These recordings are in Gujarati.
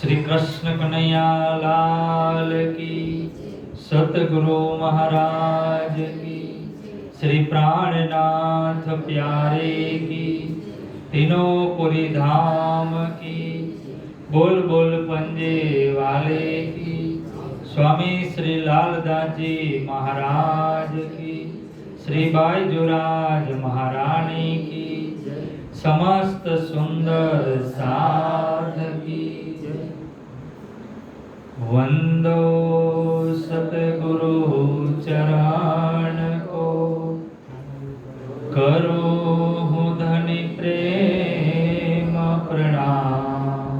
श्री कृष्ण कन्हैया लाल की, सतगुरु महाराज की, श्री प्राणनाथ प्यारे की, तीनों पुरी धाम की, बोल बोल पंजे वाले की, स्वामी श्री लालदास जी महाराज की, श्री बाईजुराज महारानी की, समस्त सुंदर साध की। वंदो सतगुरु चरण को, करो हूँ धनि प्रेम प्रणाम।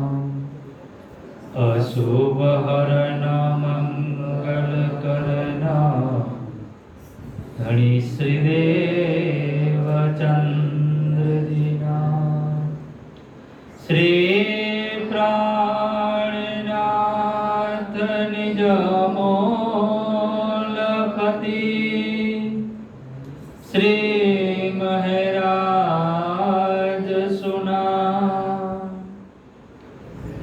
अशुभ हरण मंगल करन, धनि श्रीदेव चंद्र दीना। श्री प्राणनाथ निज मोलपति, श्री महराज सुना।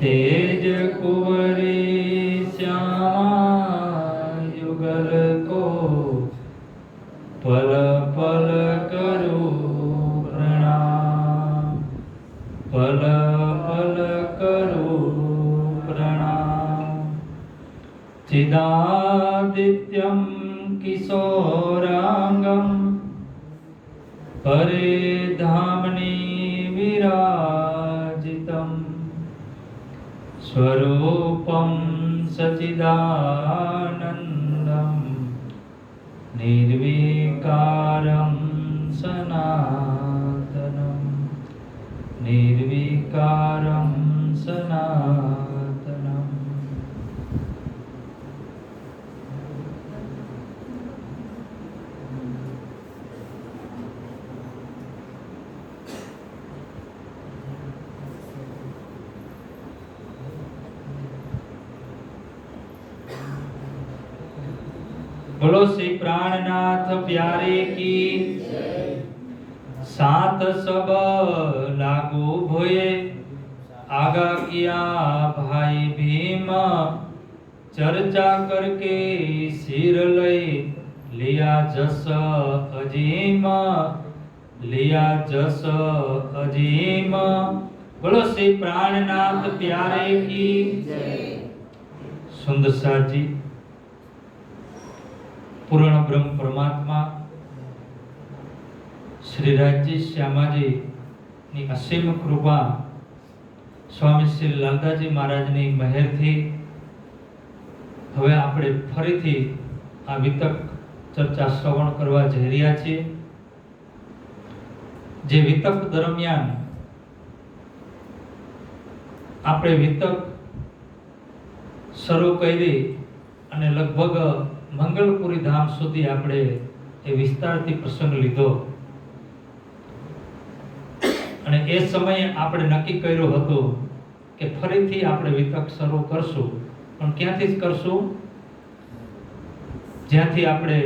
तेज कुंवरी श्याम युगल को, पल पल करूं प्रणाम, पल पल करूं प्रणाम। चिदादित्यं किशोरांगं, परिधामनि विराजितं, स्वरूपं सच्चिदानन्दं, निर्विकारं सनातनं, निर्विकारं सनातनं। बोलो श्री प्राणनाथ प्यारे की। सात सब लागू भोए, आगा किया भाई भीम, चर्चा करके सिर लय, लिया जस अजीम, लिया जस अजीम। बोलो श्री प्राणनाथ प्यारे की। सुंदर साथ जी, पूर्ण ब्रह्म परमात्मा श्री રાજજી શ્યામાજી ની અસીમ કૃપા, સ્વામી શ્રી લાલદાસજી મહારાજની મહેરથી હવે આપણે ફરીથી આ વિતક ચર્ચા શ્રવણ કરવા જઈ રહ્યા છીએ। જે વિતક દરમિયાન આપણે વિતક શરૂ કરી અને લગભગ મંગલપુરી ધામ સુધી આપણે એ વિસ્તારથી પ્રસંગ લીધો અને એ સમયે આપણે નક્કી કર્યું હતું કે ફરીથી આપણે વિતક શરૂ કરશું, પણ ક્યાંથી કરશું? જ્યાંથી આપણે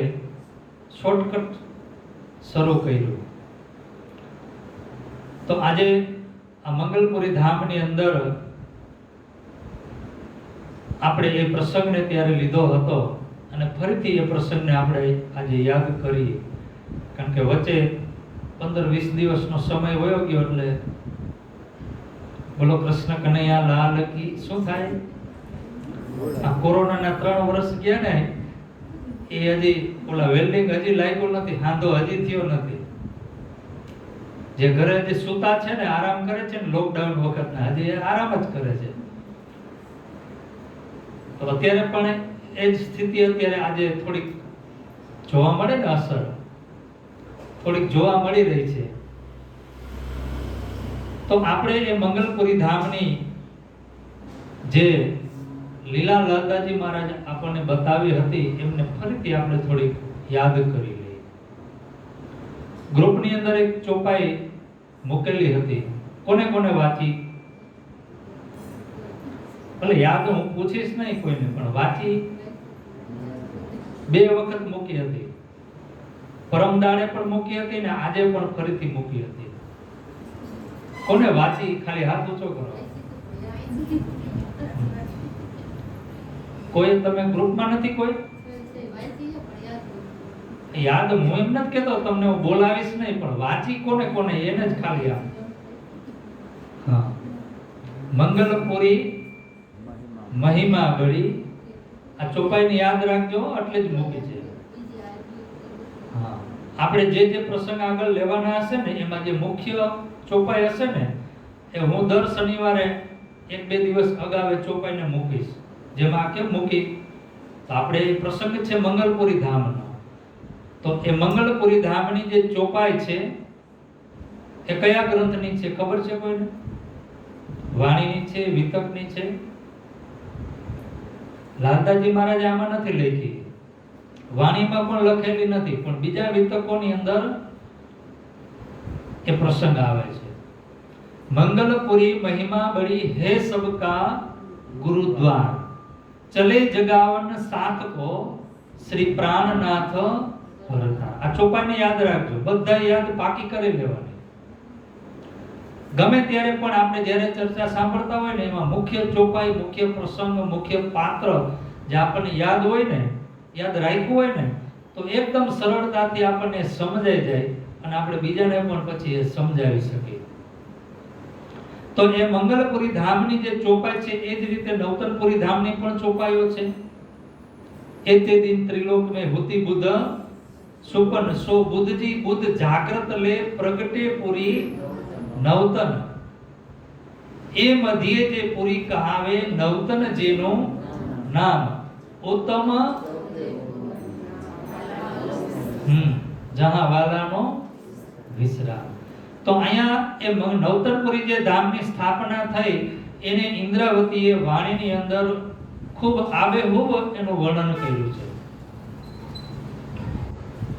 શોર્ટકટ શરૂ કર્યું। તો આજે આ મંગલપુરી ધામની અંદર આપણે એ પ્રસંગને ત્યારે લીધો હતો અને ફરીથી એ પ્રસંગને આપણે આજે યાદ કરીએ, કારણ કે વચ્ચે 15-20 દિવસનો સમય વયો ગયો એટલે બોલો કૃષ્ણ કનૈયા લાલ કી। શું થાય? આ કોરોનાના 3 વર્ષ ગયા ને, એ હજી ઓલા વેલ્ડિંગ હજી લાગ્યું નથી, હાંધો હજી થયો નથી। જે ઘરે જે સૂતા છે ને, આરામ કરે છે ને લોકડાઉન વખતના, હજી આરામ જ કરે છે। તો અત્યારે પણ એ જ સ્થિતિ અત્યારે આજે થોડીક જોવા મળે ને, અસર થોડીક જોવા મળી રહી છે। તો આપણે એ મંગલપુરી ધામની જે લીલા લાલદાસજી મહારાજ આપણને બતાવી હતી, એમને ફરીથી આપણે થોડીક યાદ કરી લઈએ। ગ્રુપની અંદર એક ચોપાઈ મૂકેલી હતી, કોને કોને વાંચી? ભલે યાદ હું પૂછીશ નહીં કોઈને, પણ વાંચી 2 વખત મૂકી હતી। પરમદાડે પણ મૂકી હતી ને આજે પણ ફરીથી મૂકી હતી। કોને વાંચી? ખાલી હાથ ઊંચો કરો। કોઈ તમે ગ્રુપમાં નથી કોઈ યાદ? હું એમ નથી કેતો તમને હું બોલાવીશ નહીં, પણ વાંચી કોને કોને એને જ ખાલી આમ. હા, મંગલપુરી મહિમા બળી, આ ચોપાઈને યાદ રાખજો, એટલે જ મૂકી છે. હા, આપણે જે પ્રસંગ આગળ લેવાના હશે ને એમાં જે મુખ્ય ચોપાઈ હશે ને એ હું દર શનિવારે 1-2 દિવસ અગાઉ ચોપાઈને મૂકીશ. જેમાં કેમ મૂકી તો આપણે એ પ્રસંગ છે મંગલપુરી ધામનો. તો એ મંગલપુરી ધામની જે ચોપાઈ છે એ કયા ગ્રંથની છે ખબર છે કોઈને? વાણીની છે, વિતકની છે? લાલતાજી મહારાજ આમાં નથી લખી, વાણીમાં પણ લખેલી નથી, પણ બીજા વિતકોની અંદર એ પ્રસંગ આવે છે. મંગલપુરી મહિમા બड़ी है सबका गुरुद्वार, चले जगावन साथ को श्री प्राणनाथ भरता. આ ચોપાઈને યાદ રાખજો, બધા યાદ પાકી કરી લેવાની. ગમે ત્યારે પણ આપણે જ્યારે ચર્ચા સાંભળતા હોય ને એમાં મુખ્ય ચોપાઈ, મુખ્ય પ્રસંગ, મુખ્ય પાત્ર જે આપણને યાદ હોય ને, યાદ રાખ્યું હોય ને, તો એકદમ સરળતાથી આપણને સમજાઈ જાય અને આપણે બીજાને પણ પછી એ સમજાવી શકીએ. તો એ મંગલપુરી ધામની જે ચોપાઈ છે એ જ રીતે નવતનપુરી ધામની પણ ચોપાઈઓ છે. એતે દિન ત્રિલોક में होती बुध सुपन सो बुद्धजी बुद्ध जागृत ले प्रगटे पुरी नवतन, એ મધ્યે જે પુરી કહાવે નવતન જેનું નામ ઉત્તમ જહાં વાલાનો વિશ્રામ. તો અહીંયા એ નવતનપુરી જે ધામની સ્થાપના થઈ એને ઇન્દ્રાવતીએ વાણીની અંદર ખૂબ આબેહૂબ એનું વર્ણન કર્યું છે.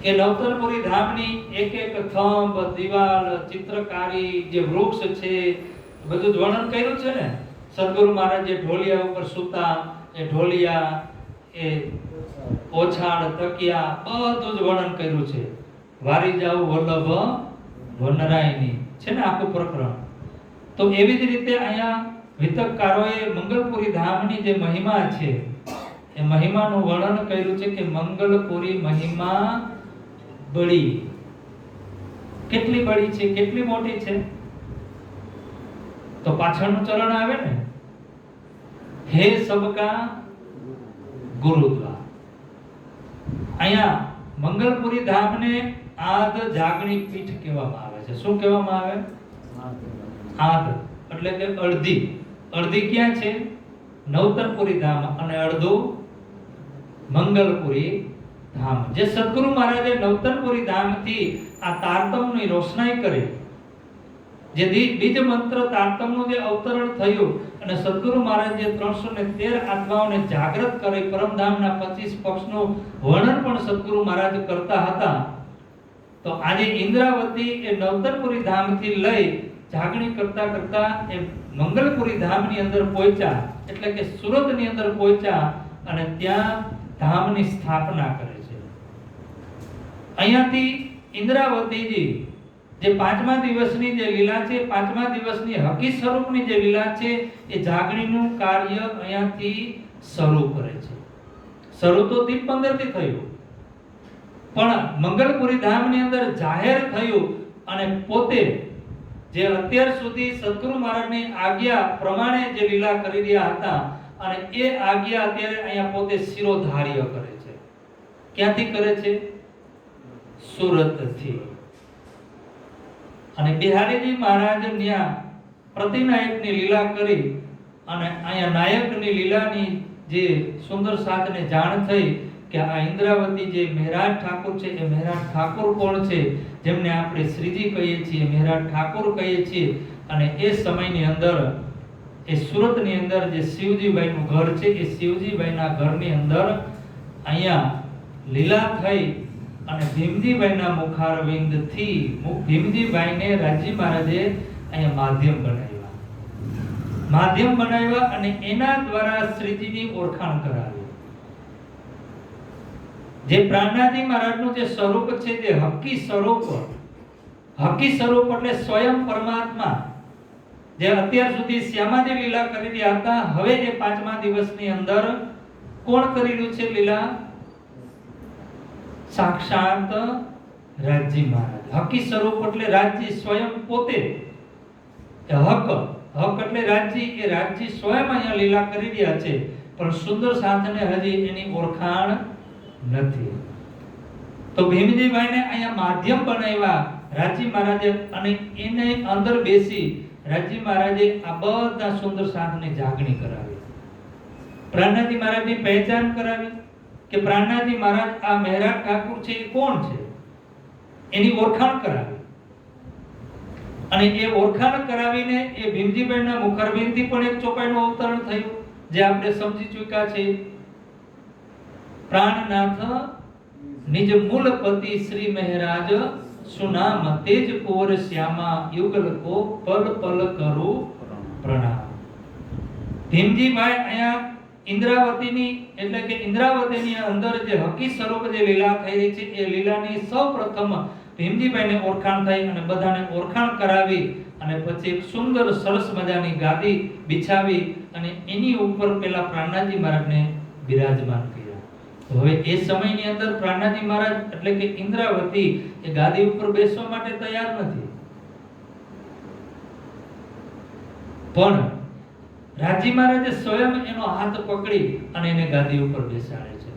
એ નવતનપુરી ધામની એક એક થંભ, દિવાલ, ચિત્રકારી, જે વૃક્ષ છે બધું જ વર્ણન કર્યું છે ને. સદગુરુ મહારાજે ઢોલિયા ઉપર સૂતા, એ ઢોલિયા, એ ઓછાડ, તકિયા બધું જ વર્ણન કર્યું છે. વારી જાવ વલ્લભ વનરાયની છે ને આખું પ્રકરણ. તો એવી જ રીતે અહીંયા વિતકકારોએ મંગલપુરી ધામની જે મહિમા છે એ મહિમાનું વર્ણન કર્યું છે કે મંગલપુરી મહિમા બળી. કેટલી બળી છે, કેટલી મોટી છે? તો પાછળનું ચરણ આવે ને, હે સબકા ગુરુદ્વાર. અહીંયા મંગલપુરી ધામને આદ જાગણી પીઠ કહેવામાં આવે છે. શું કહેવામાં આવે? આદ એટલે કે અડધી. અડધી ક્યાં છે? નવતનપુરી ધામ, અને અડધું મંગલપુરી ધામ. જે સદગુરુ મહારાજે નવતનપુરી ધામથી આ તારતમની રોશનાઈ કરી, જે બીજ મંત્ર તારતમનું જે અવતરણ થયું અને સદગુરુ મહારાજે 313 આત્માઓને જાગૃત કરી પરમધામના 25 પક્ષનું વર્ણન પણ સદગુરુ મહારાજ કરતા હતા. તો આજે ઇન્દ્રાવતી એ નવતનપુરી ધામથી લઈ જાગણી કરતા કરતા એ મંગલપુરી ધામની અંદર પહોંચ્યા, એટલે કે સુરતની અંદર પહોંચ્યા અને ત્યાં ધામની સ્થાપના કરે છે. અહીંયાથી ઇન્દ્રાવતીજી જે 5મા દિવસની જે લીલા છે, 5મા દિવસની હકી સ્વરૂપની જે લીલા છે એ જાગણીનું કાર્ય અહીંયાથી શરૂ કરે છે. શરૂ તો દીપ 15 થી થયું, પણ મંગલપુરી ધામની અંદર જાહેર થયું અને પોતે જે અત્યાર સુધી સદગુરુ મહારાજની આજ્ઞા પ્રમાણે જે લીલા કરી રહ્યા હતા અને એ આજ્ઞા અત્યારે અહીંયા પોતે શિરોધાર્ય કરે છે. ક્યાંથી કરે છે? સુરતથી. અને બિહારીજી મહારાજ ત્યાં પ્રતિનાયકની લીલા કરી અને અહીંયા નાયકની લીલાની જે સુંદર સાધને જાણ થઈ કે આ ઇન્દ્રાવતી જે મહેરાજ ઠાકોર છે એ મહેરાજ ઠાકોર કોણ છે, જેમને આપણે શ્રીજી કહીએ છીએ, મહેરાજ ઠાકોર કહીએ છીએ. અને એ સમયની અંદર એ સુરતની અંદર જે શિવજીભાઈનું ઘર છે એ શિવજીભાઈના ઘરની અંદર અહીંયા લીલા થઈ અને ભીમજીભાઈના મુખારવિંદથી ભીમજીભાઈને રાજી મહારાજે અહીંયા માધ્યમ બનાવ્યા અને એના દ્વારા શ્રીજીની ઓળખાણ કરાવી. જે પ્રાણનાથજી મહારાજનું જે સ્વરૂપ છે તે હકી સ્વરૂપ એટલે સ્વયં પરમાત્મા, જે અત્યાર સુધી શ્યામાજી લીલા કરી રહ્યા હતા, હવે એ 5મા દિવસની અંદર કોણ કરી રહ્યું છે લીલા? સાક્ષાત રાજજી મહારાજ. હકી સ્વરૂપ એટલે રાજજી સ્વયં પોતે. હક એટલે રાજજી, એ રાજજી સ્વયં અહીંયા લીલા કરી રહ્યા છે, પણ સુંદર સાધને હજી એની ઓળખાણ નથી. તો ભીમજીભાઈને અહીંયા માધ્યમ બનાવ્યા રાજજી મહારાજે, અને એને અંદર બેસી રાજજી મહારાજે આ બધા સુંદર સાધની જાગણી કરાવી. પ્રાણનાથજી મહારાજની પહેચાન કરાવી કે પ્રાણનાથજી મહારાજ આ મહેરાજ ઠાકુર છે એ કોણ છે, એની ઓળખાણ કરાવી. અને એ ઓળખાણ કરાવીને એ ભીમજીભાઈના મુખારબિંદથી પણ એક ચોપાઈનું અવતરણ થયું, જે આપણે સમજી ચૂક્યા છે. પ્રાણનાથ નિજ મૂલપતિ શ્રી મહેરાજ સુનામ તેજ કોર શ્યામા યુગલ કો પલ પલ કરું પ્રણામ. ભીમજીભાઈ અહીંયા ઇન્દ્રાવતીની એટલે કે ઇન્દ્રાવતીની અંદર જે હકી સ્વરૂપ જે લીલા થઈ રહી છે, એ લીલાની સૌપ્રથમ ભીમજીભાઈને ઓળખાણ થઈ અને બધાને ઓળખાણ કરાવી, અને પછી એક સુંદર સરસ મજાની ગાદી બિછાવી અને એની ઉપર પેલા પ્રાણનાથજી મહારાજને બિરાજમાન કર્યા. હવે એ સમયની અંદર પ્રાણનાથજી મહારાજ એટલે કે ઇન્દ્રાવતી એ ગાદી ઉપર બેસવા માટે તૈયાર નથી, પણ રાજજી મહારાજે સ્વયં એનો હાથ પકડી અને એને ગાદી ઉપર બેસાડે છે.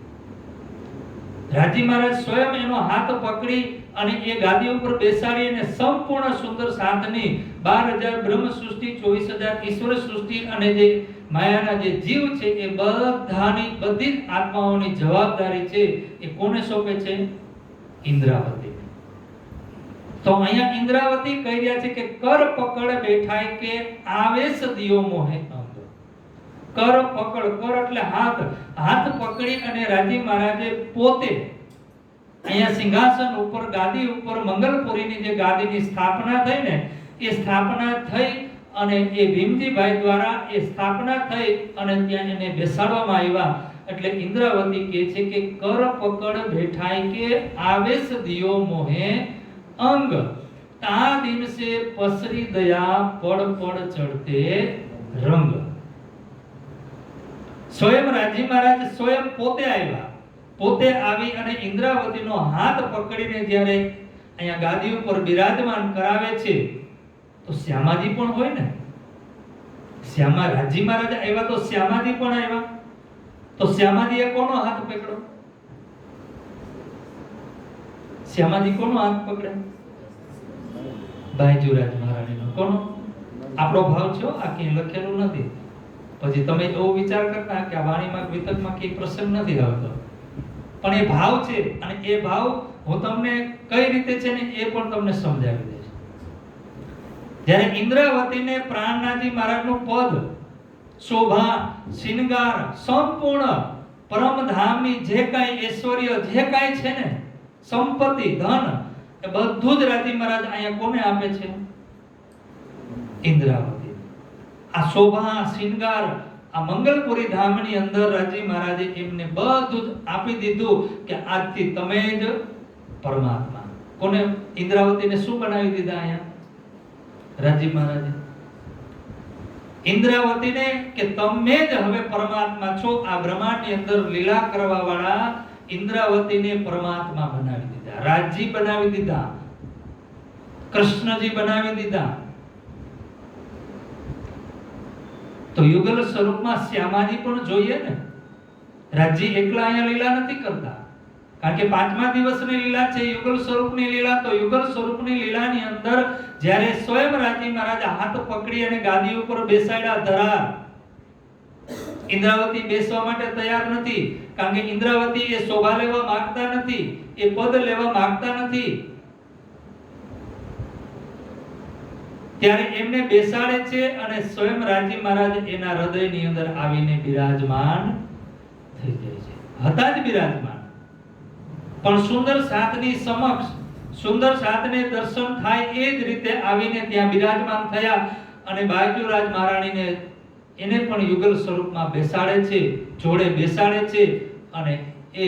રાજજી મહારાજ સ્વયં એનો હાથ પકડી અને એ ગાદી ઉપર બેસાડી અને સંપૂર્ણ સુંદર સાધની 12000 બ્રહ્મ સૃષ્ટિ, 24000 ઈશ્વર સૃષ્ટિ અને જે માયાના જે જીવ છે એ બધાની બધી જ આત્માઓની જવાબદારી છે એ કોને સોંપે છે? ઇન્દ્રાવતી. તો અહીંયા ઇન્દ્રાવતી કહી રહ્યા છે કે કર પકડ બેઠાય કે આવેશ દિયો મોહે અંગ. કર પકડ, કર એટલે હાથ, હાથ પકડી અને રાજજી મહારાજે પોતે અહીંયા સિંહાસન ઉપર ગાદી ઉપર મંગલપુરીની જે ગાદીની સ્થાપના થઈ ને, એ સ્થાપના થઈ અને એ ભીમજીભાઈ દ્વારા એ સ્થાપના થઈ અને ત્યાં એને બેસાડવામાં આવ્યા. એટલે ઇન્દ્રાવતી કહે છે કે કર પકડ બેઠાય કે આવેશ દિયો મોહે અંગ, તા દિવસે પસરી દયા પડ પડ ચડતે રંગ. સ્વયં રાજજી મહારાજ સ્વયં પોતે આવ્યા, પોતે આવી અને ઇન્દ્રાવતીનો હાથ પકડીને જ્યારે અહીંયા ગાદી ઉપર બિરાજમાન કરાવે છે, તો શ્યામાજી પણ હોય ને. શ્યામા રાજજી મહારાજ આવ્યા તો શ્યામાજી પણ આવ્યા, તો શ્યામાજીએ કોનો હાથ પકડ્યો? શ્યામાજી કોનો હાથ પકડ્યો? બાયજુરાજ મહારાણીનો. કોનો? આપણો ભાવ છે, આ ક્યાંય લખેલું નથી. પછી તમે એવો વિચાર કરતા કે આ વાણીમાં વિતકમાં કઈ પ્રસંગ નથી આવતો, પણ એ ભાવ છે. અને એ ભાવ હું તમને કઈ રીતે છે ને એ પણ તમને સમજાવી દઈશ. જ્યારે ઇન્દ્રાવતીને પ્રાણનાથજી મહારાજનું પદ, શોભા, શિંગાર, સંપૂર્ણ પરમધામની જે કાંઈ ઐશ્વર્ય, જે કાંઈ છે ને સંપત્તિ, ધન, એ બધું જ રાજજી મહારાજ અહીંયા કોને આપે છે? ઇન્દ્રાવતી. આ શોભા, શિંગાર, આ મંગલપુરી ધામની અંદર રાજજી મહારાજે એમને બધું જ આપી દીધું કે આજથી તમે જ પરમાત્મા. કોને? ઇન્દ્રાવતીને શું બનાવી દીધા અહીંયા રાજજી મહારાજે? ઇન્દ્રાવતીને કે તમે જ હવે પરમાત્મા છો. આ બ્રહ્માંડની અંદર લીલા કરવા વાળા ઇન્દ્રાવતીને પરમાત્મા બનાવી દીધા, રાજજી બનાવી દીધા, કૃષ્ણજી બનાવી દીધા. તો યુગલ સ્વરૂપમાં શ્યામાજી પણ જોઈએ ને. રાજજી એકલા અહીંયા લીલા નથી કરતા, કારણ કે 5મા દિવસની લીલા છે યુગલ સ્વરૂપની લીલા. તો યુગલ સ્વરૂપની લીલાની અંદર જ્યારે સ્વયં રાજજી મહારાજ હાથ પકડી અને ગાદી ઉપર બેસાડ્યા ધરા, ઇન્દ્રાવતી બેસવા માટે તૈયાર નથી, કારણ કે ઇન્દ્રાવતી એ શોભા લેવા માંગતા નથી, એ પદ લેવા માંગતા નથી. ત્યારે એમને બેસાડે છે અને સ્વયં રાજજી મહારાજ એના હૃદયની અંદર આવીને બિરાજમાન થઈ જાય છે. હતા જ બિરાજમાન, પણ સુંદર સાતની સમક્ષ, સુંદર સાતને દર્શન થાય એ જ રીતે આવીને ત્યાં બિરાજમાન થયા. અને બાયજુરાજ મહારાણીને એને પણ યુગલ સ્વરૂપમાં બેસાડે છે, જોડે બેસાડે છે. અને એ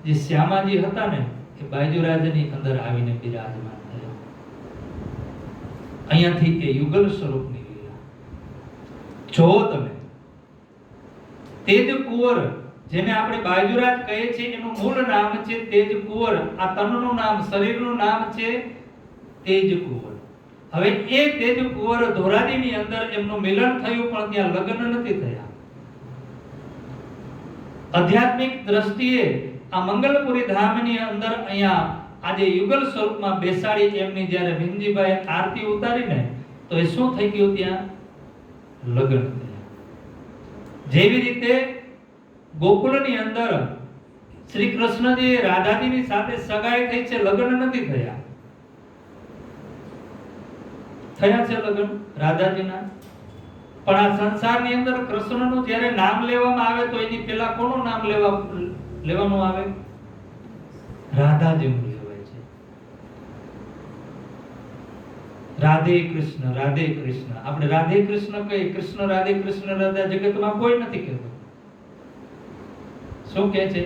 જે શ્યામાજી હતા ને એ બાયજુરાજની અંદર આવીને બિરાજમાન થયા. અહીંયાથી એ યુગલ સ્વરૂપની લીલા. જો તમે તેજ કુંવર, જેને આપણે બાજુરાજ કહીએ છીએ, એનું મૂળ નામ છે તેજ કુંવર. આ તનનું નામ, શરીરનું નામ છે તેજ કુંવર. હવે એ તેજ કુંવર ધોરાજીની અંદર એમનું મિલન થયું, પણ ત્યાં લગ્ન નથી થયા. આધ્યાત્મિક દ્રષ્ટિએ આ મંગલપુરી ધામની અંદર અહીંયા આજે યુગલ સ્વરૂપમાં બેસાડી એમની જ્યારે ભીમજીભાઈ આરતી ઉતારીને, તો એ શું થઈ ગયું? ત્યાં લગ્ન થયા. જેવી રીતે ગોકુળની અંદર શ્રી કૃષ્ણજી રાધાજીની સાથે સગાઈ થઈ છે, લગ્ન નથી થયા. થયા છે લગ્ન રાધાજીના, પણ આ સંસારની અંદર કૃષ્ણનું જ્યારે નામ લેવામાં આવે તો એની પહેલા કોનું નામ લેવાનું આવે? રાધાજીનું લેવાય છે. રાધે કૃષ્ણ, રાધે કૃષ્ણ. આપણે રાધે કૃષ્ણ કહીએ, કૃષ્ણ રાધે, કૃષ્ણ રાધા જગતમાં કોઈ નથી કહેતું. શું કહે છે?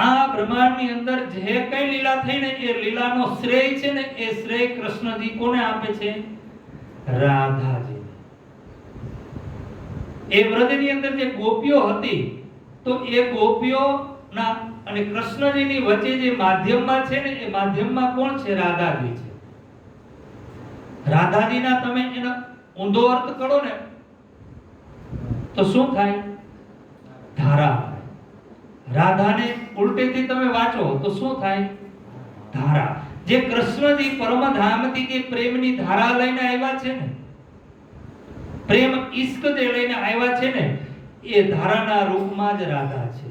આ બ્રહ્માંડની અંદર જે કઈ લીલા થઈ ને, એ લીલાનો શ્રેય છે ને, એ શ્રેય કૃષ્ણજી કોને આપે છે? રાધાજી. એ વ્રજની અંદર જે ગોપીઓ હતી, તો એ ગોપીઓના અને કૃષ્ણજીની વચ્ચે જે માધ્યમમાં છે ને, એ માધ્યમમાં કોણ છે? રાધાજી છે. રાધાજીના તમે એનો ઊંધો અર્થ કરો ને, તો શું થાય? ધારા. રાધાને ઉલટેથી તમે વાંચો તો શું થાય? ધારા. જે કૃષ્ણજી પરમધામથી જે પ્રેમની ધારા લઈને આવ્યા છે ને, પ્રેમ ઈશ્ક જે લઈને આવ્યા છે ને, એ ધારાના રૂપમાં જ રાધા છે.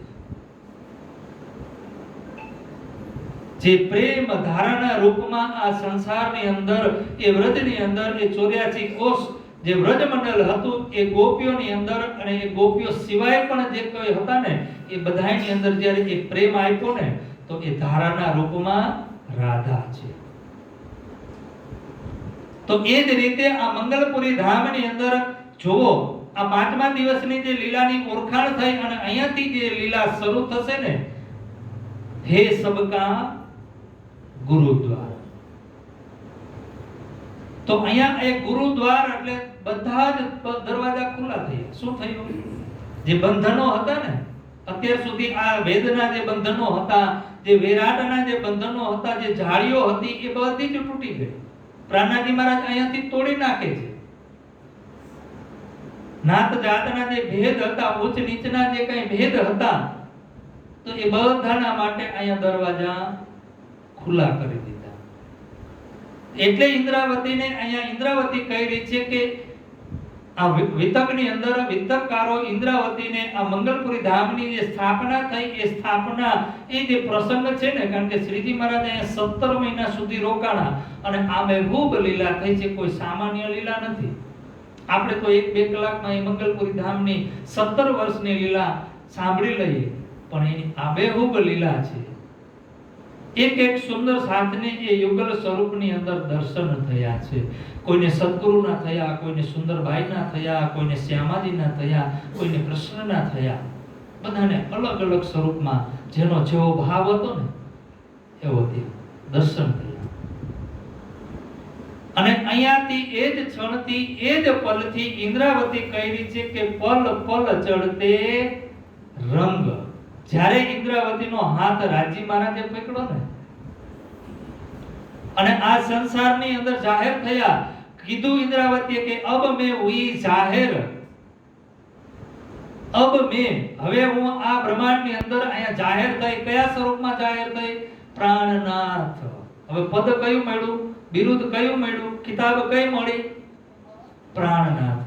જે પ્રેમ ધારાના રૂપમાં આ સંસારની અંદર, એ વ્રજની અંદર, એ 84 કોષ જે વ્રજ મંડળ હતું, એ ગોપીઓની અંદર અને એ ગોપીઓ સિવાય પણ જે કોઈ હતા ને, એ બધાની અંદર જ્યારે એ પ્રેમ આપ્યો ને, તો એ ધારાના રૂપમાં રાધા છે. તો એ જ રીતે આ મંગલપુરી ધામની અંદર જોવો, આ 5મા દિવસની જે લીલાની ઓળખાણ થઈ અને અહીંયાથી જે લીલા શરૂ થશે ને, હે સબકા ગુરુદ્વાર. તો અહીંયા એક ગુરુદ્વાર એટલે બધા જ દરવાજા ખુલ્લા થયા. શું થયું? જે બંધનો હતા ને, અત્યાર સુધી આ વેદના જે બંધનો હતા, જે વિરાટના જે બંધનો હતા, જે જાળીઓ હતી, એ બધી જ તૂટી ગઈ. પ્રાણાજી મહારાજ અહીંયાથી તોડી નાખે છે. નાત જાતના જે ભેદ હતા, ઉચ્ચ નીચના જે કઈ ભેદ હતા, તો એ બધાના માટે અહીંયા દરવાજા ખુલ્લા કરી દીધા. એટલે ઇન્દ્રાવતીને અહીંયા ઇન્દ્રાવતી કહી રહી છે કે આ વિતકની અંદર વિતકકારો ઇન્દ્રાવતીને આ મંગલપુરી ધામની જે સ્થાપના થઈ, એ સ્થાપના એ જે પ્રસંગ છે ને, કારણ કે શ્રીજી મહારાજ અહીંયા 17 મહિના સુધી રોકાણા અને આમે ખૂબ લીલા થઈ છે. કોઈ સામાન્ય લીલા નથી. આપણે તો 1-2 કલાકમાં એ મંગલપુરી ધામની 17 વર્ષની લીલા સાંભળી લઈએ, પણ એની આબેહૂબ લીલા છે. એક સુંદર સાથને એ યુગલ સ્વરૂપની અંદર દર્શન થયા છે. કોઈને સદગુરુના થયા, કોઈને સુંદરબાઈના થયા, કોઈને શ્યામાજીના થયા, કોઈને કૃષ્ણના થયા. બધાને અલગ અલગ સ્વરૂપમાં જેનો જેવો ભાવ હતો ને, એવો દર્શન થયા. અને અહીંયાથી એ જ ક્ષણથી, એ જ પલથી ઇન્દ્રાવતી કહી રહી છે કે પલ પલ ચડતે રંગ. જ્યારે ઇન્દ્રાવતીનો હાથ રાજી મહારાજે પકડ્યો ને, અને આ સંસારની અંદર જાહેર થયા, કીધું ઇન્દ્રાવતીએ કે અબ મેં હુઈ જાહેર, અબ મેં, હવે હું આ બ્રહ્માંડની અંદર અહીંયા જાહેર થઈ. કયા સ્વરૂપમાં જાહેર થઈ? પ્રાણનાથ. હવે પદ કયું મળ્યું? બિરુદ કયું મળ્યું? કિતાબ કઈ મળી? પ્રાણનાથ.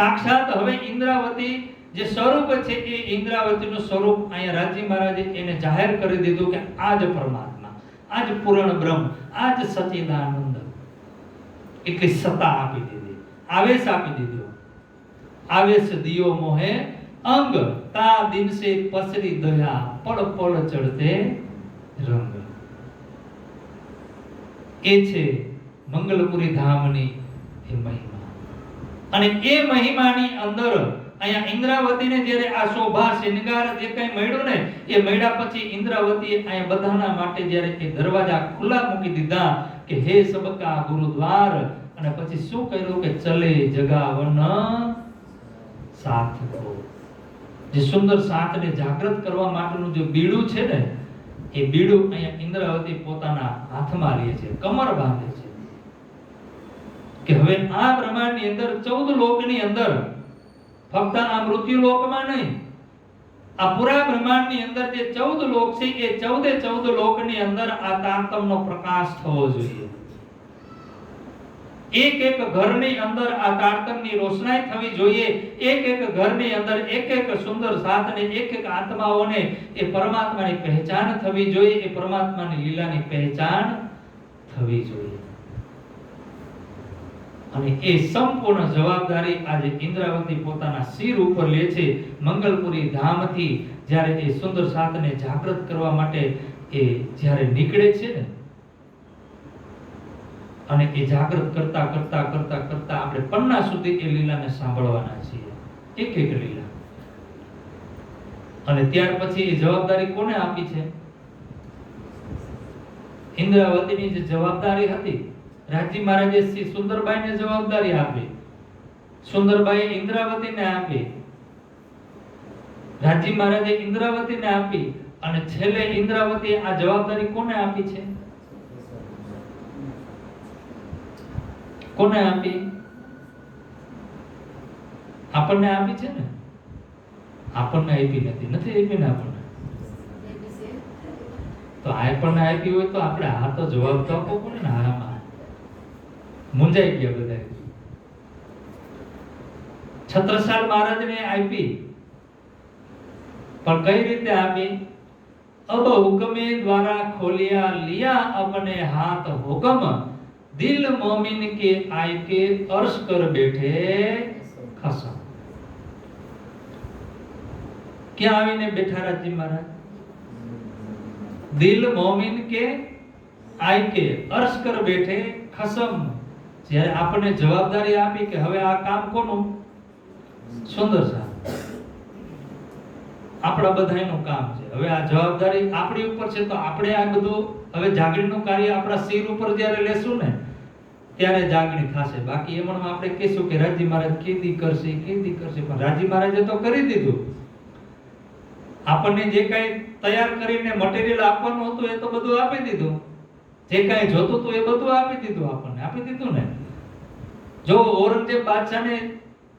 સાક્ષાત હવે ઇન્દ્રાવતી જે સ્વરૂપ છે, એ ઇન્દ્રાવતીનું સ્વરૂપ અહીંયા રાજી મહારાજે એને જાહેર કરી દીધું કે આ જ પરમાત્મા, આ જ પૂર્ણ બ્રહ્મ, આ જ સચ્ચિદાનંદ. એટલી સત્તા આપી દીધી, આવેશ આપી દીધો. આવેશ દિયો મોહે અંગ, તા દિન સે પસરી દયા, પળ પળ ચડતે રંગ. એ છે મંગલપુરી ધામની એ મહિમા. અને એ મહિમાની અંદર અહીંયા ઇન્દ્રાવતીને જ્યારે આ શોભા શૃંગાર જે કઈ મળ્યું ને, એ મળ્યા પછી ઇન્દ્રાવતીએ અહીંયા બધાના માટે જ્યારે એ દરવાજા ખુલ્લા મૂકી દીધા કે હે સબકા ગુરુદ્વાર. અને પછી શું કર્યું કે ચલે જગાવન સાતકો. જે સુંદર સાતને જાગૃત કરવા માટેનું જે બીડું છે ને, એ બીડું અહીંયા ઇન્દ્રાવતી પોતાના હાથમાં લે છે, કમર બાંધે છે કે હવે આ બ્રહ્માંડની અંદર 14 લોકની અંદર, ફક્ત આ મૃત્યુ લોકમાં નહીં, આ પૂરા બ્રહ્માંડની અંદર જે 14 લોક છે, એ 14 લોકની અંદર આ તારતમનો પ્રકાશ થવો જોઈએ. એક એક ઘરની અંદર આ તારતમની રોશનાઈ થવી જોઈએ. એક એક ઘરની અંદર એક એક સુંદર સાતને, એક એક આત્માઓને એ પરમાત્માની પહેચાન થવી જોઈએ, એ પરમાત્માની લીલાની પહેચાન થવી જોઈએ. અને એ સંપૂર્ણ જવાબદારી આજે ઇન્દ્રાવતી પોતાના શિર ઉપર લે છે. મંગલપુરી ધામથી જ્યારે એ સુંદર સાતને જાગૃત કરવા માટે એ જ્યારે નીકળે છે ને, અને એ જાગૃત કરતા કરતા કરતા કરતા આપણે પન્ના સુધી એ લીલાને સાંભળવાના છીએ, એક એક લીલા. અને ત્યાર પછી એ જવાબદારી કોને આપી છે? ઇન્દ્રાવતીની જે જવાબદારી હતી, રાજી મહારાજે શ્રી સુંદરબાઈને જવાબદારી આપી, સુંદરબાઈએ ઇન્દ્રાવતીને આપી, રાજી મહારાજે ઇન્દ્રાવતીને આપી, અને છેલ્લે ઇન્દ્રાવતીએ આ જવાબદારી કોને આપી છે? કોને આપી? આપણને આપી છે ને? આપણને આપી નથી, નથી આપી ને આપણને. તો આપણને આપી હોય તો આપણે આ તો જવાબ તો આપવો પડે ને. આમાં મુંજાઈ ગયા બધા. છત્રસાલ મહારાજને આપી, પણ કઈ રીતે આપી? અબ હુકમે દ્વારા ખોલિયા લિયા अपने हाथ हुक्म, दिल मोमिन के आय के अर्श कर बैठे खसम. ક્યાં આવીને બેઠા રાજી મહારાજ? દિલ મોમિન કે આય કે અર્શ કર બેઠે ખસમ. જ્યારે આપણને જવાબદારી આપી કે હવે આ કામ કોનું? સુંદર સાહેબ, આપણા બધાયનું કામ છે. હવે આ જવાબદારી આપણી ઉપર છે, તો આપણે આ બધું હવે જાગણીનું કાર્ય આપણા શિર ઉપર જ્યારે લેશું ને, ત્યારે જાગણી થશે. બાકી એમણમાં આપણે કહીશું કે રાજી મહારાજ કેદી કરશે, કેદી કરશે, પણ રાજી મહારાજે તો કરી દીધું. આપણને જે કઈ તૈયાર કરીને મટીરીયલ આપવાનું હતું એ તો બધું આપી દીધું. જે કઈ જોતું હતું એ બધું આપી દીધું, આપણને આપી દીધું ને. જો ઔરંગઝેબ બાદશાહને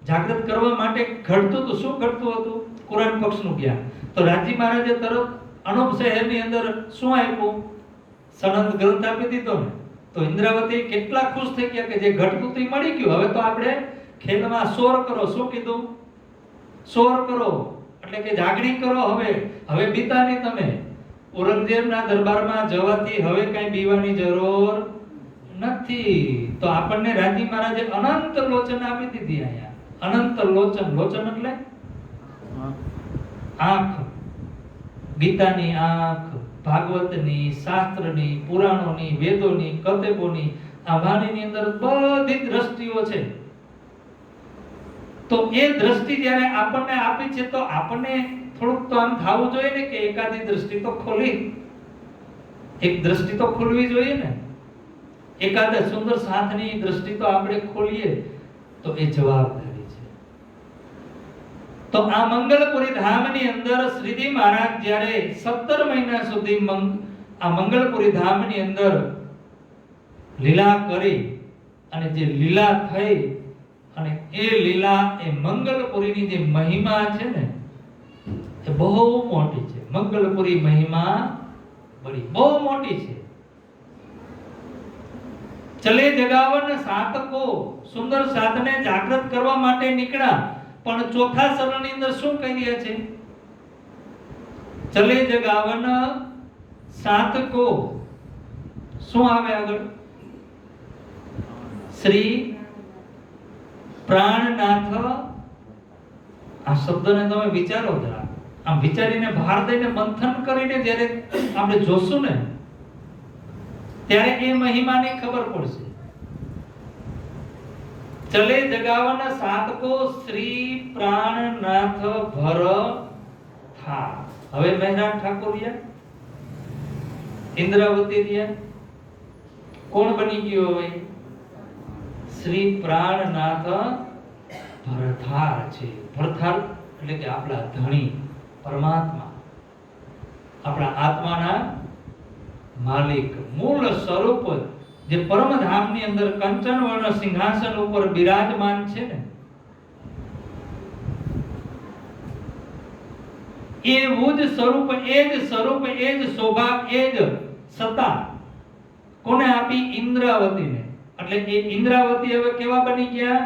જાગૃત કરવા માટે ઘડતું હતું, શું ઘડતું હતું? કુરાન પક્ષનું જ્ઞાન. તો રાજી મહારાજે તરત અનુપ શહેરની અંદર શું આપ્યું? સનદ ગ્રંથ આપી દીધો ને. તો ઇન્દ્રાવતી કેટલા ખુશ થઈ ગયા કે જે ઘટતું તે મળી ગયું. હવે તો આપણે ખેલમાં શોર કરો. શું કીધું? શોર કરો એટલે કે જાગણી કરો. હવે બીતા નહીં તમે. ઔરંગઝેબના દરબારમાં જવાથી હવે કઈ બીવાની જરૂર નથી. તો આપણને રાજી મહારાજે અનંત લોચન આપી દીધી. અહીંયા અનંત લોચન. લોચન એટલે આંખ. ગીતાની આંખ, ભાગવતની, શાસ્ત્રની, પુરાણોની, વેદોની, કતેબોની, આ વાણીની અંદર બધી દ્રષ્ટિઓ છે. તો એ દ્રષ્ટિ જ્યારે આપણને આપી છે, તો આપણને થોડુંક તો આમ થવું જોઈએ ને કે એકાદી દ્રષ્ટિ તો ખોલી, એક દ્રષ્ટિ તો ખોલવી જોઈએ ને. એકાદ સુંદર સાથની દ્રષ્ટિ તો આપણે ખોલીએ તો એ જવાબદારી છે. તો આ મંગલપુરી ધામની અંદર શ્રીજી મહારાજ જ્યારે 17 મહિના સુધી આ મંગલપુરી ધામની અંદર લીલા કરી, અને જે લીલા થઈ, અને એ લીલા એ મંગલપુરીની જે મહિમા છે ને, એ બહુ મોટી છે. મંગલપુરી મહિમા બડી બહુ મોટી છે. ચલે જગાવન સાતકો, સુંદર સાતને જાગૃત કરવા માટે નીકળ્યા, પણ ચોથા શરણની અંદર શું કહી રહ્યા છે? ચલે જગાવન સાતકો. શું આવે આગળ? શ્રી પ્રાણનાથ. આ શબ્દને તમે વિચારો જરા. આમ વિચારીને બહાર દઈને મંથન કરીને જ્યારે આપણે જોશું ને, ત્યારે એ મહિમાની ખબર પડશે. ચલે જગાવન સાતકો શ્રી પ્રાણનાથ ભર થા. હવે મહેરાન ઠાકોર રહ્યા, ઇન્દ્રાવતી રહ્યા, કોણ બની ગયો હવે? શ્રી પ્રાણનાથ ભરથાર છે. ભરથાર એટલે કે આપણા ધણી પરમાત્મા, આપણા આત્માના માલિક, મૂળ સ્વરૂપ જે પરમધામની અંદર કંચન વર્ણ સિંહાસન ઉપર બિરાજમાન છે ને, એવું જ સ્વરૂપ, એ જ સ્વરૂપ, એ જ શોભા, એ જ સત્તા કોને આપી? ઇન્દ્રાવતીને. એટલે એ ઇન્દ્રાવતી હવે કેવા બની ગયા?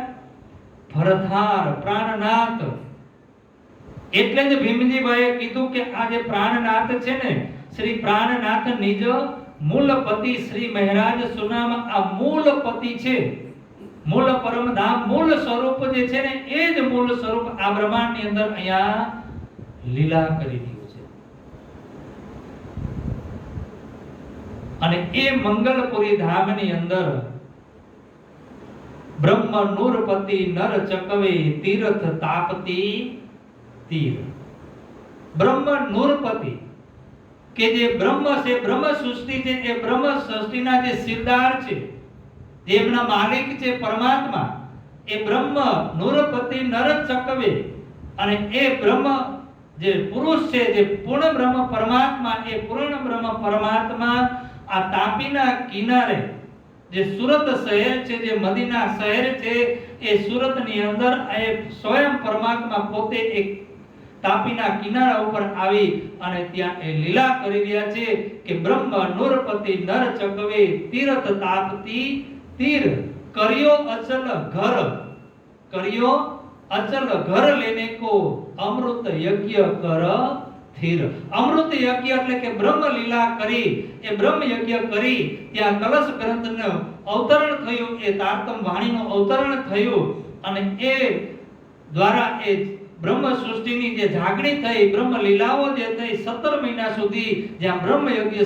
ભરથાર, પ્રાણનાથ. એટલે જ ભીમજીભાઈએ કીધું કે આ જે પ્રાણનાથ છે ને, શ્રી પ્રાણનાથ નિજ મૂલપતિ શ્રી મહારાજ સુનામ, આ મૂલપતિ છે. મૂળ પરમધામ, મૂળ સ્વરૂપ જે છે ને, એ જ મૂળ સ્વરૂપ આ બ્રહ્માંડની અંદર અહીંયા લીલા કરી રહ્યું છે. અને એ મંગલપુરી ધામની અંદર બ્રહ્મ નૂરપતિ નર ચકવે તીર્થ તાપતી તીર. બ્રહ્મ નૂરપતિ કે જે બ્રહ્મ છે, બ્રહ્મ સૃષ્ટિ છે, એ બ્રહ્મ સૃષ્ટિના જે સિરદાર છે, જેમના માલિક છે પરમાત્મા, એ બ્રહ્મ નૂરપતિ નર ચકવે. અને એ બ્રહ્મ જે પુરુષ છે, જે પૂર્ણ બ્રહ્મ પરમાત્મા, એ પૂર્ણ બ્રહ્મ પરમાત્મા આ તાપીના કિનારે જે સુરત શહેર છે, જે મદીના શહેર છે, એ સુરતની અંદર એ સ્વયં પરમાત્મા પોતે એક તાપીના કિનારા ઉપર આવી અને ત્યાં એ લીલા કરી રહ્યા છે કે બ્રહ્મ નૂરપતિ નર ચકવે તીર્થ તાપતી તીર. કર્યો અચલ ઘર, કર્યો અચલ ઘર લેને કો અમૃત યજ્ઞ કર સ્થિર. અમૃત યજ્ઞ એટલે કે બ્રહ્મ લીલા કરી, એ બ્રહ્મ યજ્ઞ કરી ત્યાં કલશ ગ્રંથનું અવતરણ થયું, એ તારતમ વાણીનું અવતરણ થયું. અને એ દ્વારા એ બ્રહ્મ સૃષ્ટિની જે જાગણી થઈ, બ્રહ્મ લીલાઓ જે થઈ, 17 મહિના સુધી જ્યાં બ્રહ્મ યજ્ઞ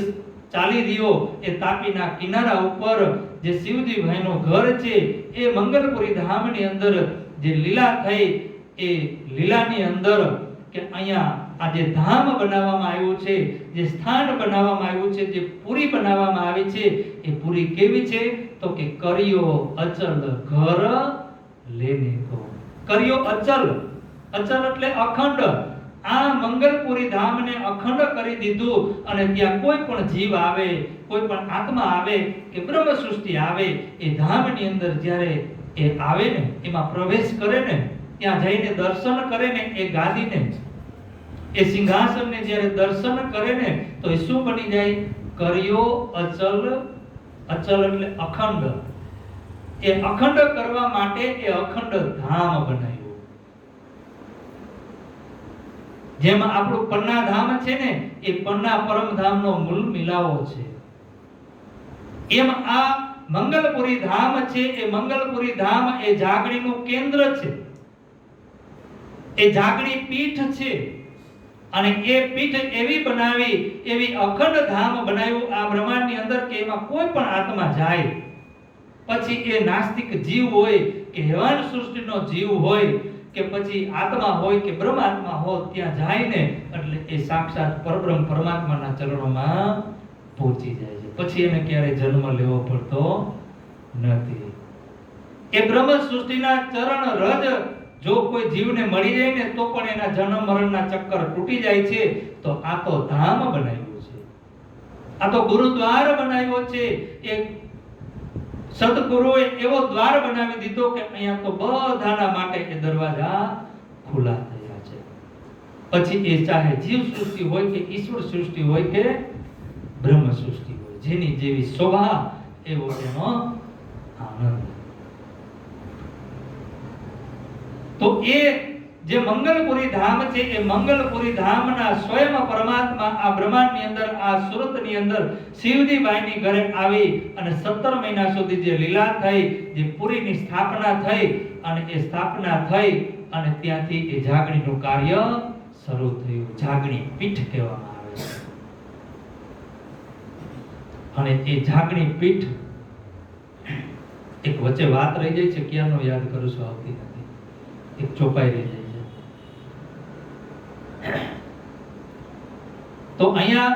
ચાલી રહ્યો, એ તાપીના કિનારા ઉપર જે શિવજી ભાઈનું ઘર છે, એ મંગલપુરી ધામની અંદર જે લીલા થઈ, એ લીલાની અંદર કે અહીંયા આ જે ધામ બનાવવામાં આવ્યું છે, જે સ્થાન બનાવવામાં આવ્યું છે, જે પુરી બનાવવામાં આવી છે, એ પુરી કેવી છે? તો કે કર્યો અચલ ઘર લેને કો. કર્યો અચલ, અચલ એટલે અખંડ. આ મંગલપુરી ધામને અખંડ કરી દીધું. અને ત્યાં કોઈ પણ જીવ આવે, કોઈ પણ આત્મા આવે કે બ્રહ્મ સૃષ્ટિ આવે, એ ધામની અંદર જ્યારે એ આવે ને, એમાં પ્રવેશ કરે ને, ત્યાં જઈને દર્શન કરે ને, એ ગાદીને, એ સિંહાસનને જ્યારે દર્શન કરે ને, તો એ શું બની જાય? કર્યો અચલ. અચલ એટલે અખંડ. એ અખંડ કરવા માટે એ અખંડ ધામ બનાવ્યું. જેમ આપણું પન્ના ધામ છે ને, એ પન્ના પરમધામનો મૂળ મિલાવો છે. એમ આ મંગલપુરી ધામ છે, એ મંગલપુરી ધામ એ જાગણીનું કેન્દ્ર છે, એ જાગણી પીઠ છે. અને એ પીઠ એવી બનાવી, એવી અખંડ ધામ બનાવ્યું આ બ્રહ્માંડની અંદર કે એમાં કોઈ પણ આત્મા જાય, પછી એ નાસ્તિક જીવ હોય કે હેવાન સૃષ્ટિનો જીવ હોય કે પછી આત્મા હોય કે બ્રહ્માત્મા હોય, ત્યાં જાય ને એટલે એ સાક્ષાત પરબ્રહ્મ પરમાત્માના ચરણોમાં પહોંચી જાય છે. પછી એને ક્યારેય જન્મ લેવો પડતો નથી. એ બ્રહ્મ સૃષ્ટિના ચરણ રજ જો કોઈ જીવને મળી જાય ને, તો પણ એના જન્મ મરણના ચક્કર તૂટી જાય છે. તો આ તો ધામ બનાવ્યું છે, આ તો ગુરુદ્વાર બનાવ્યો છે. એક સદગુરુએ એવો દ્વાર બનાવી દીધો કે અહીંયા તો બધાના માટે એ દરવાજા ખુલ્લા થયા છે. પછી એ ચાહે જીવ સૃષ્ટિ હોય કે ઈશ્વર સૃષ્ટિ હોય કે બ્રહ્મ સૃષ્ટિ હોય, જેની જેવી શોભા એવો એનો આનંદ. તો એ જે મંગલપુરી ધામ છે, એ મંગલપુરી ધામના સ્વયં પરમાત્મા આ બ્રહ્માંડની અંદર, આ સુરતની અંદર શિવજીભાઈની ઘરે આવી અને 17 મહિના સુધી જે લીલા થઈ, જે પુરીની સ્થાપના થઈ, અને એ સ્થાપના થઈ અને ત્યાંથી એ જાગણીનું કાર્ય શરૂ થયું. જાગણી પીઠ કહેવામાં આવે છે. અને એ જાગણી પીઠ એક વચ્ચે વાત રહી જાય છે, ક્યારનો યાદ કરું છું, આવતી નથી, એક ચોપાઈ રહી જાય છે. તો અહીંયા